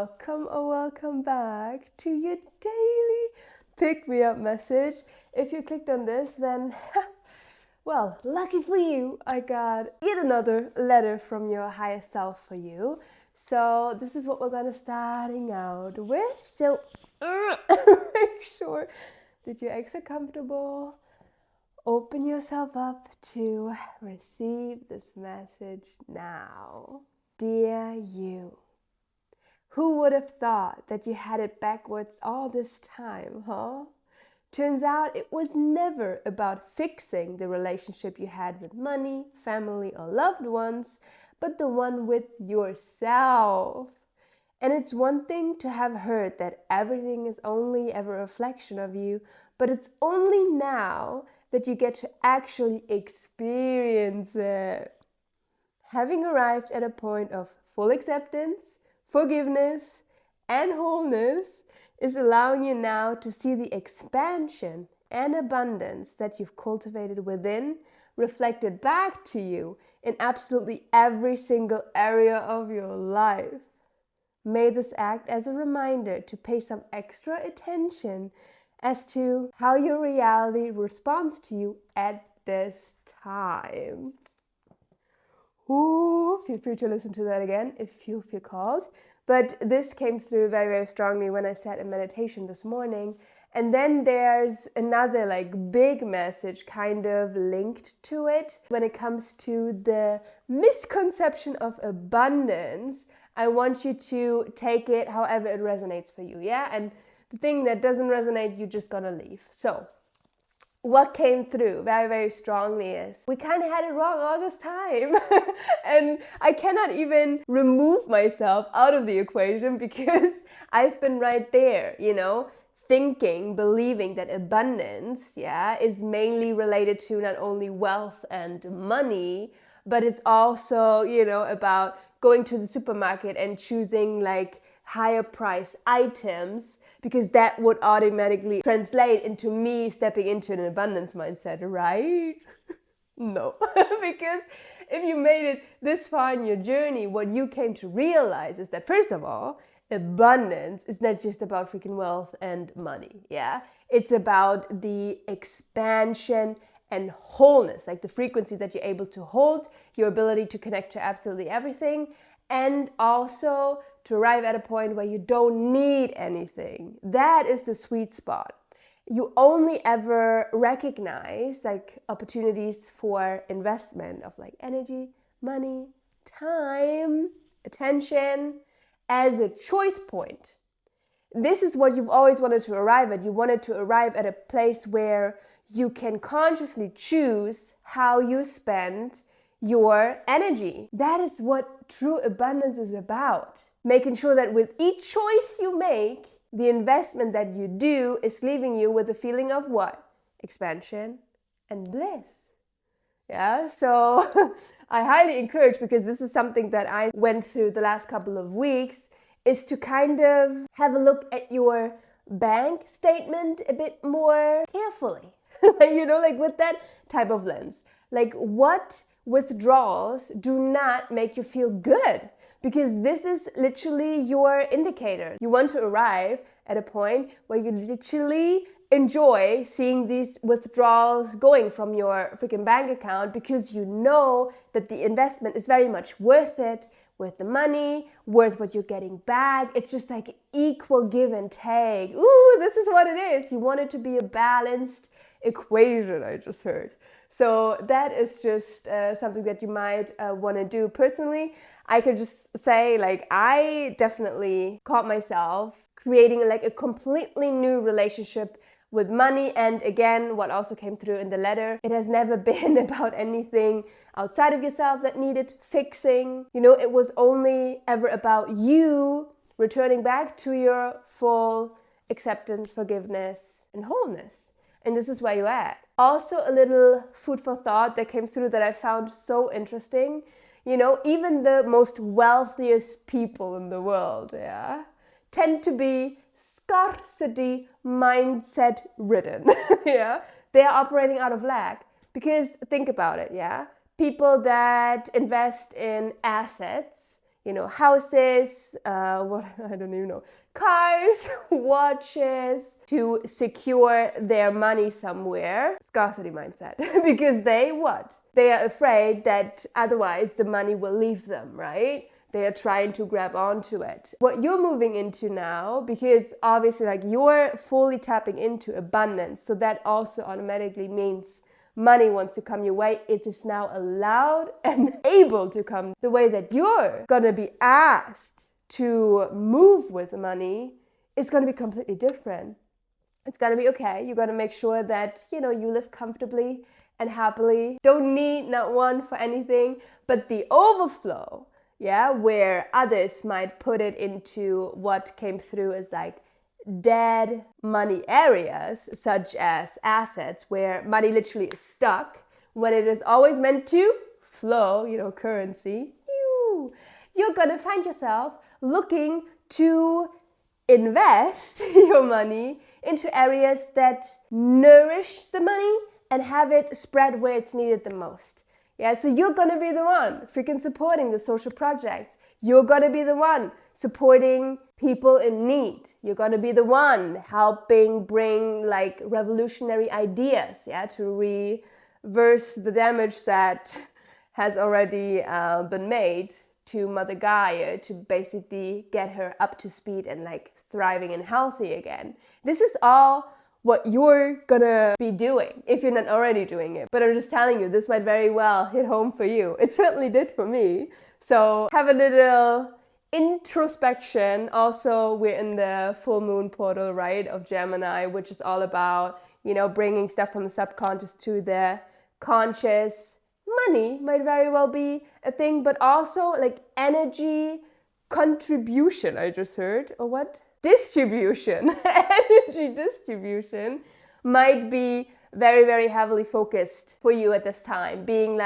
welcome or welcome back to your daily pick-me-up message. If you clicked on this, then, well, lucky for you, I got yet another letter from your higher self for you. So this is what we're gonna starting out with. So make sure that you're extra comfortable. Open yourself up to receive this message now. Dear you, who would have thought that you had it backwards all this time, huh? Turns out it was never about fixing the relationship you had with money, family, or loved ones, but the one with yourself. And it's one thing to have heard that everything is only ever a reflection of you, but it's only now that you get to actually experience it. Having arrived at a point of full acceptance, forgiveness, and wholeness is allowing you now to see the expansion and abundance that you've cultivated within reflected back to you in absolutely every single area of your life. May this act as a reminder to pay some extra attention as to how your reality responds to you at this time. Ooh, feel free to listen to that again if you feel called. But this came through very, very strongly when I sat in meditation this morning. And then there's another big message kind of linked to it. When it comes to the misconception of abundance, I want you to take it however it resonates for you, yeah? And the thing that doesn't resonate, you're just gonna leave. So what came through very, very strongly is we kind of had it wrong all this time. And I cannot even remove myself out of the equation because I've been right there, thinking, believing that abundance, is mainly related to not only wealth and money, but it's also, about going to the supermarket and choosing higher price items, because that would automatically translate into me stepping into an abundance mindset, right? No, because if you made it this far in your journey, what you came to realize is that, first of all, abundance is not just about freaking wealth and money, yeah? It's about the expansion and wholeness, the frequency that you're able to hold, your ability to connect to absolutely everything, and also to arrive at a point where you don't need anything. That is the sweet spot. You only ever recognize opportunities for investment of energy, money, time, attention as a choice point. This is what you've always wanted to arrive at. You wanted to arrive at a place where you can consciously choose how you spend your energy. That is what true abundance is about. Making sure that with each choice you make, the investment that you do is leaving you with a feeling of what? Expansion and bliss. Yeah, so I highly encourage, because this is something that I went through the last couple of weeks, is to kind of have a look at your bank statement a bit more carefully. With that type of lens. What withdrawals do not make you feel good? Because this is literally your indicator. You want to arrive at a point where you literally enjoy seeing these withdrawals going from your freaking bank account, because you know that the investment is very much worth it, worth the money, worth what you're getting back. It's just equal give and take. Ooh, this is what it is. You want it to be a balanced equation, I just heard. So that is just something that you might want to do. Personally, I could just say I definitely caught myself creating a completely new relationship with money. And again, what also came through in the letter, it has never been about anything outside of yourself that needed fixing. It was only ever about you returning back to your full acceptance, forgiveness, and wholeness. And this is where you're at. Also, a little food for thought that came through that I found so interesting. Even the most wealthiest people in the world, tend to be scarcity mindset ridden. Yeah, they are operating out of lack. Because think about it, people that invest in assets, houses, what I don't even know, cars, watches, to secure their money somewhere. Scarcity mindset. Because they are afraid that otherwise the money will leave them, right? They are trying to grab onto it. What you're moving into now, because obviously you're fully tapping into abundance, so that also automatically means money wants to come your way. It is now allowed and able to come. The way that you're gonna be asked to move with money is gonna be completely different. It's gonna be okay. You're gonna make sure that you live comfortably and happily. Don't need, not want for anything, but the overflow, where others might put it into what came through as dead money areas, such as assets where money literally is stuck when it is always meant to flow, currency. You're gonna find yourself looking to invest your money into areas that nourish the money and have it spread where it's needed the most. So you're gonna be the one freaking supporting the social projects. You're gonna be the one supporting people in need. You're gonna be the one helping bring revolutionary ideas, to reverse the damage that has already been made to Mother Gaia, to basically get her up to speed and thriving and healthy again. This is all what you're gonna be doing if you're not already doing it. But I'm just telling you, this might very well hit home for you. It certainly did for me. So have a little introspection. Also, we're in the full moon portal, right, of Gemini, which is all about, bringing stuff from the subconscious to the conscious. Money might very well be a thing, but also energy contribution, I just heard, or what? Distribution. Energy distribution might be very, very heavily focused for you at this time, being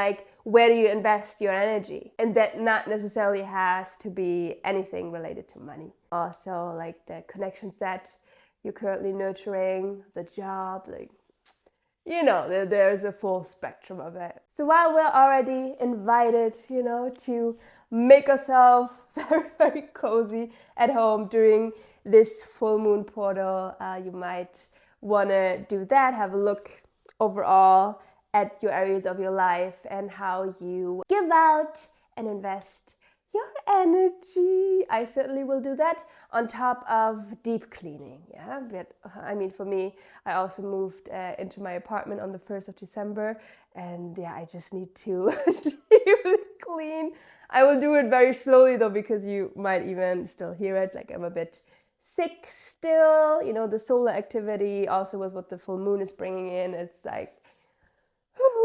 where do you invest your energy? And that not necessarily has to be anything related to money. Also the connections that you're currently nurturing, the job, there's a full spectrum of it. So while we're already invited, to make ourselves very, very cozy at home during this full moon portal, you might want to do that. Have a look overall at your areas of your life and how you give out and invest your energy. I certainly will do that on top of deep cleaning. But for me, I also moved into my apartment on the 1st of December, and I just need to deeply clean. I will do it very slowly though, because you might even still hear it. I'm a bit sick still. The solar activity also was what the full moon is bringing in. It's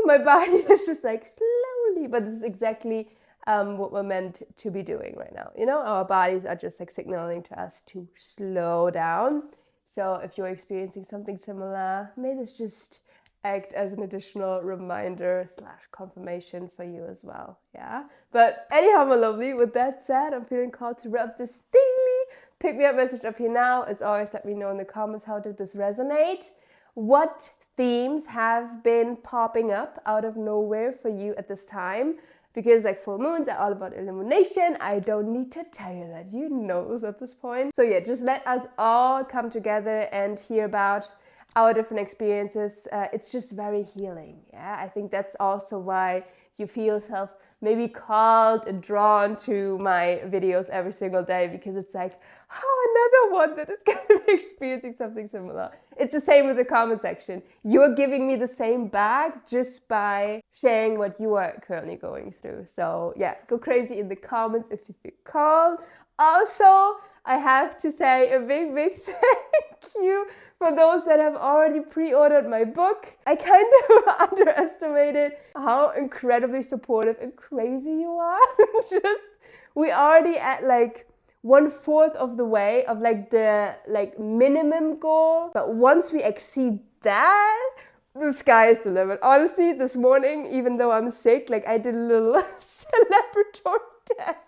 my body is just slowly, but this is exactly what we're meant to be doing right now. Our bodies are just signaling to us to slow down. So if you're experiencing something similar, may this just act as an additional reminder / confirmation for you as well. But anyhow, my lovely, with that said, I'm feeling called to wrap this daily pick me up message up here now. As always, let me know in the comments, how did this resonate? What themes have been popping up out of nowhere for you at this time? Because full moons are all about illumination. I don't need to tell you that. You know this at this point. So just let us all come together and hear about our different experiences. It's just very healing. I think that's also why you feel yourself maybe called and drawn to my videos every single day, because it's another one that is going to be experiencing something similar. It's the same with the comment section. You're giving me the same back just by sharing what you are currently going through. So go crazy in the comments if you feel called. Also, I have to say a big, big thank you for those that have already pre-ordered my book. I kind of underestimated how incredibly supportive and crazy you are. We already at 1/4 of the way of the minimum goal. But once we exceed that, the sky is the limit. Honestly, this morning, even though I'm sick, I did a little celebratory test,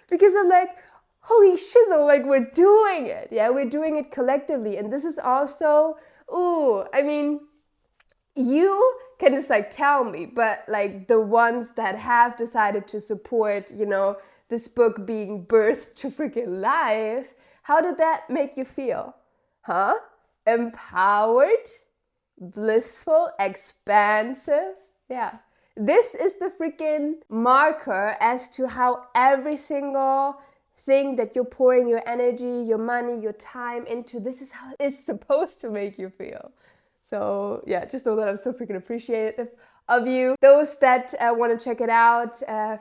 because I'm holy shizzle, we're doing it. We're doing it collectively. And this is also, you can just tell me, but the ones that have decided to support, this book being birthed to freaking life, how did that make you feel? Huh? Empowered? Blissful? Expansive? Yeah. This is the freaking marker as to how every single thing that you're pouring your energy, your money, your time into, this is how it's supposed to make you feel. So yeah, just know that I'm so freaking appreciative of you. Those that want to check it out,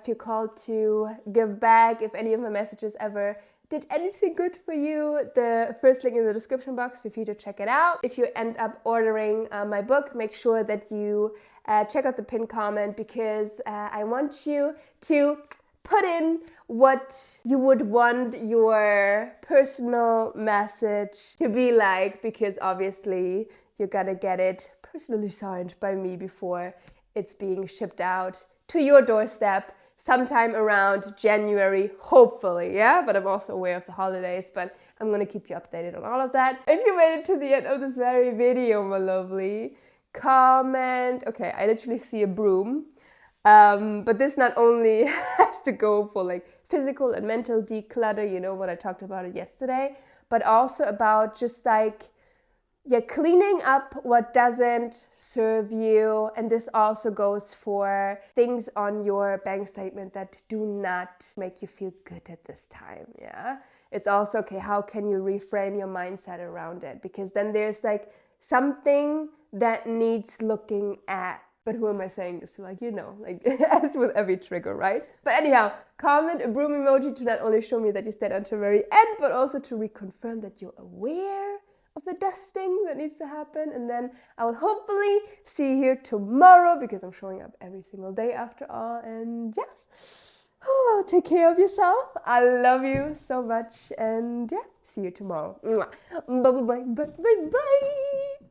feel called to give back. If any of my messages ever did anything good for you, the first link in the description box, feel free to check it out. If you end up ordering my book, make sure that you check out the pinned comment, because I want you to put in what you would want your personal message to be like, because obviously you're gonna get it personally signed by me before it's being shipped out to your doorstep sometime around January, hopefully, yeah? But I'm also aware of the holidays, but I'm gonna keep you updated on all of that. If you made it to the end of this very video, my lovely, comment. Okay, I literally see a broom. But this not only has to go for like physical and mental declutter, you know what I talked about it yesterday, but also about just like, yeah, cleaning up what doesn't serve you. And this also goes for things on your bank statement that do not make you feel good at this time, yeah? It's also, okay, how can you reframe your mindset around it? Because then there's like something that needs looking at. But who am I saying this to? Like, you know, like as with every trigger, right? But anyhow, comment a broom emoji to not only show me that you stayed until the very end, but also to reconfirm that you're aware of the dusting that needs to happen. And then I will hopefully see you here tomorrow, because I'm showing up every single day after all. And yeah, oh, take care of yourself. I love you so much. And yeah, see you tomorrow. Bye bye bye bye bye bye.